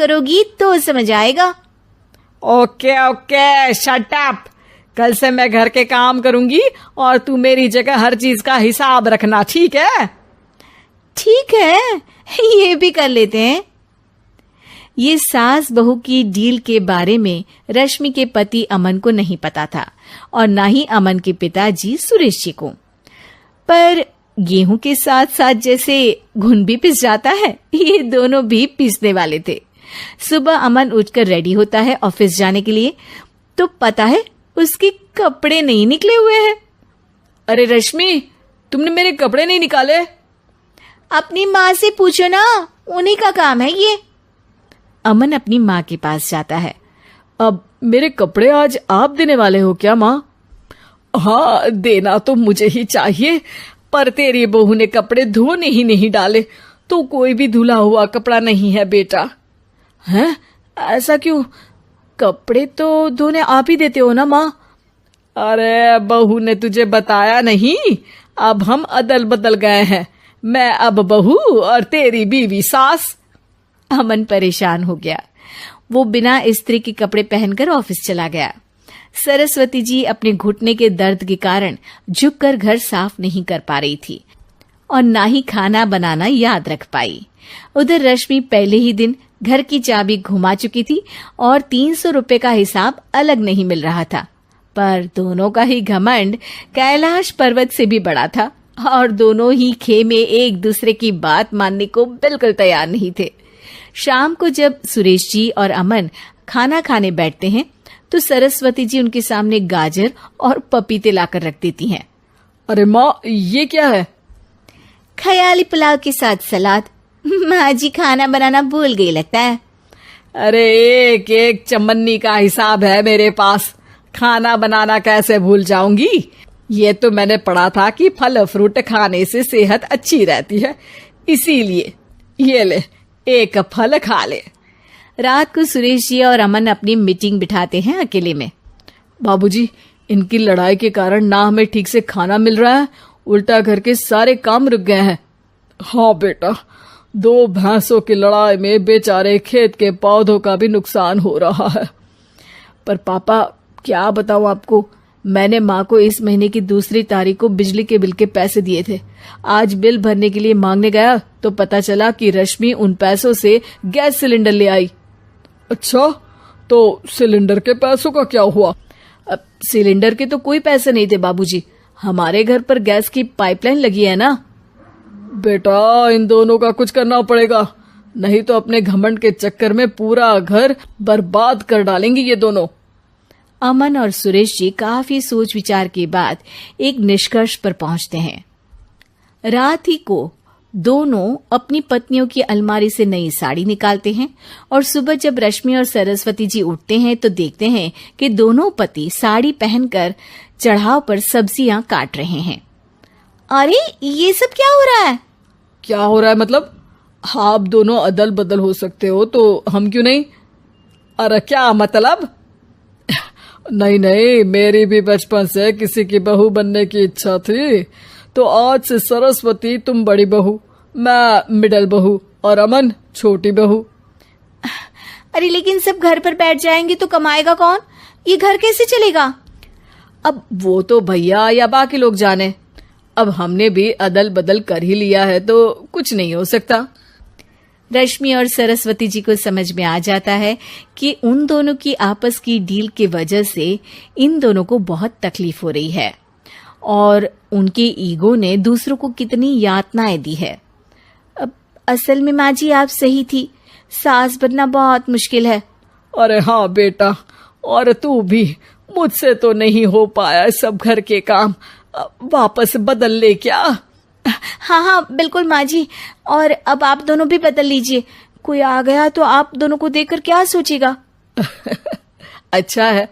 करोगी तो समझ आएगा। Okay okay, shut up. कल से मैं घर के काम करूंगी और तू मेरी जगह हर चीज का हिसाब रखना, ठीक है? ठीक है, ये भी कर लेते हैं। ये सास बहू की डील के बारे में रश्मि के पति अमन को नहीं पता था और ना ही अमन के पिताजी सुरेश जी को। पर गेहूं के साथ साथ जैसे घुन भी पिस जाता है, ये दोनों भी पिसने वाले थे। सुबह अमन उठकर रेडी होता है ऑफिस जाने के लिए, तो पता है उसके कपड़े नहीं निकले हुए हैं। अरे रश्मि, तुमने मेरे कपड़े नहीं निकाले? अपनी माँ से पूछो ना, उन्हीं का काम है ये। अमन अपनी माँ के पास जाता है। अब मेरे कपड़े आज आप देने वाले हो क्या माँ? हाँ, देना तो मुझे ही चाहिए, पर तेरी बहू ने कपड़े धोने ही नहीं डाले, तो कोई भी धुला हुआ कपड़ा नहीं है बेटा। हैं? ऐसा क्यों? कपड़े तो धोने आप ही देते हो ना माँ? अरे बहू ने तुझे बताया नहीं, अब हम अदल बदल गए हैं। मैं अब बहू और तेरी बीवी सास। अमन परेशान हो गया। वो बिना इस्त्री के कपड़े पहनकर ऑफिस चला गया। सरस्वती जी अपने घुटने के दर्द के कारण झुककर घर साफ नहीं कर पा रही थी और ना ही खाना बनाना याद रख पाई। उधर रश्मि पहले ही दिन घर की चाबी घुमा चुकी थी और 300 रुपए का हिसाब अलग नहीं मिल रहा था। पर दोनों का ही घमंड कैलाश पर्वत से भी बड़ा था और दोनों ही खेमे एक दूसरे की बात मानने को बिल्कुल तैयार नहीं थे। शाम को जब सुरेश जी और अमन खाना खाने बैठते हैं तो सरस्वती जी उनके सामने गाजर और पपीते लाकर रख देती हैं। अरे माँ, ये क्या है? ख्याली पुलाव के साथ सलाद। माँ जी खाना बनाना भूल गई लगता है। अरे एक एक चमन्नी का हिसाब है मेरे पास, खाना बनाना कैसे भूल जाऊंगी? ये तो मैंने पढ़ा था कि फल फ्रूट खाने से सेहत अच्छी रहती है, इसीलिए ये ले, एक फल खा ले। रात को सुरेश जी और अमन अपनी मीटिंग बिठाते हैं अकेले में। बाबूजी, इनकी लड़ाई के कारण ना हमें ठीक से खाना मिल रहा है, उल्टा घर के सारे काम रुक गए हैं। हाँ बेटा, 2 भैंसों की लड़ाई में बेचारे खेत के पौधों का भी नुकसान हो रहा है। पर पापा, क्या बताऊं आपको, मैंने माँ को इस महीने की 2 तारीख को बिजली के बिल के पैसे दिए थे। आज बिल भरने के लिए मांगने गया तो पता चला कि रश्मि उन पैसों से गैस सिलेंडर ले आई। अच्छा, तो सिलेंडर के पैसों का क्या हुआ? अब सिलेंडर के तो कोई पैसे नहीं थे बाबूजी, हमारे घर पर गैस की पाइपलाइन लगी है ना। बेटा, इन दोनों का कुछ करना पड़ेगा, नहीं तो अपने घमंड के चक्कर में पूरा घर बर्बाद कर डालेंगी ये दोनों। अमन और सुरेश जी काफी सोच विचार के बाद एक निष्कर्ष पर पहुंचते हैं। रात ही को दोनों अपनी पत्नियों की अलमारी से नई साड़ी निकालते हैं और सुबह जब रश्मि और सरस्वती जी उठते हैं तो देखते हैं कि दोनों पति साड़ी पहनकर चढ़ाव पर सब्जियां काट रहे हैं। अरे, ये सब क्या हो रहा है? क्या हो रहा है मतलब? आप दोनों अदल बदल हो सकते हो तो हम क्यों नहीं? अरे क्या मतलब? नहीं नहीं, मेरी भी बचपन से किसी की बहू बनने की इच्छा थी, तो आज से सरस्वती तुम बड़ी बहू, मैं मिडल बहू और अमन छोटी बहू। अरे लेकिन सब घर पर बैठ जाएंगे तो कमाएगा कौन? ये घर कैसे चलेगा? अब वो तो भैया या बाकी लोग जाने, अब हमने भी अदल बदल कर ही लिया है तो कुछ नहीं हो सकता। रश्मि और सरस्वती जी को समझ में आ जाता है कि उन दोनों की आपस की डील के वजह से इन दोनों को बहुत तकलीफ हो रही है और उनके ईगो ने दूसरों को कितनी यातनाएं दी है। अब असल में माँ जी आप सही थी, सास बनना बहुत मुश्किल है। अरे हाँ बेटा, और तू भी, मुझसे तो नहीं हो पाया सब घर के काम, वापस बदल ले क्या? हाँ हाँ बिल्कुल माँ जी, और अब आप दोनों भी बदल लीजिए, कोई आ गया तो आप दोनों को देखकर क्या सोचेगा? अच्छा है,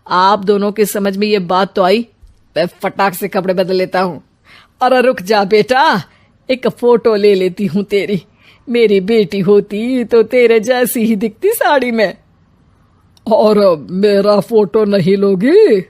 आप दोनों के समझ में ये बात तो आई, मैं फटाक से कपड़े बदल लेता हूँ। अरे रुक जा बेटा, एक फोटो ले लेती हूँ तेरी, मेरी बेटी होती तो तेरे जैसी ही दिखती साड़ी में। और मेरा फोटो नहीं लोगी?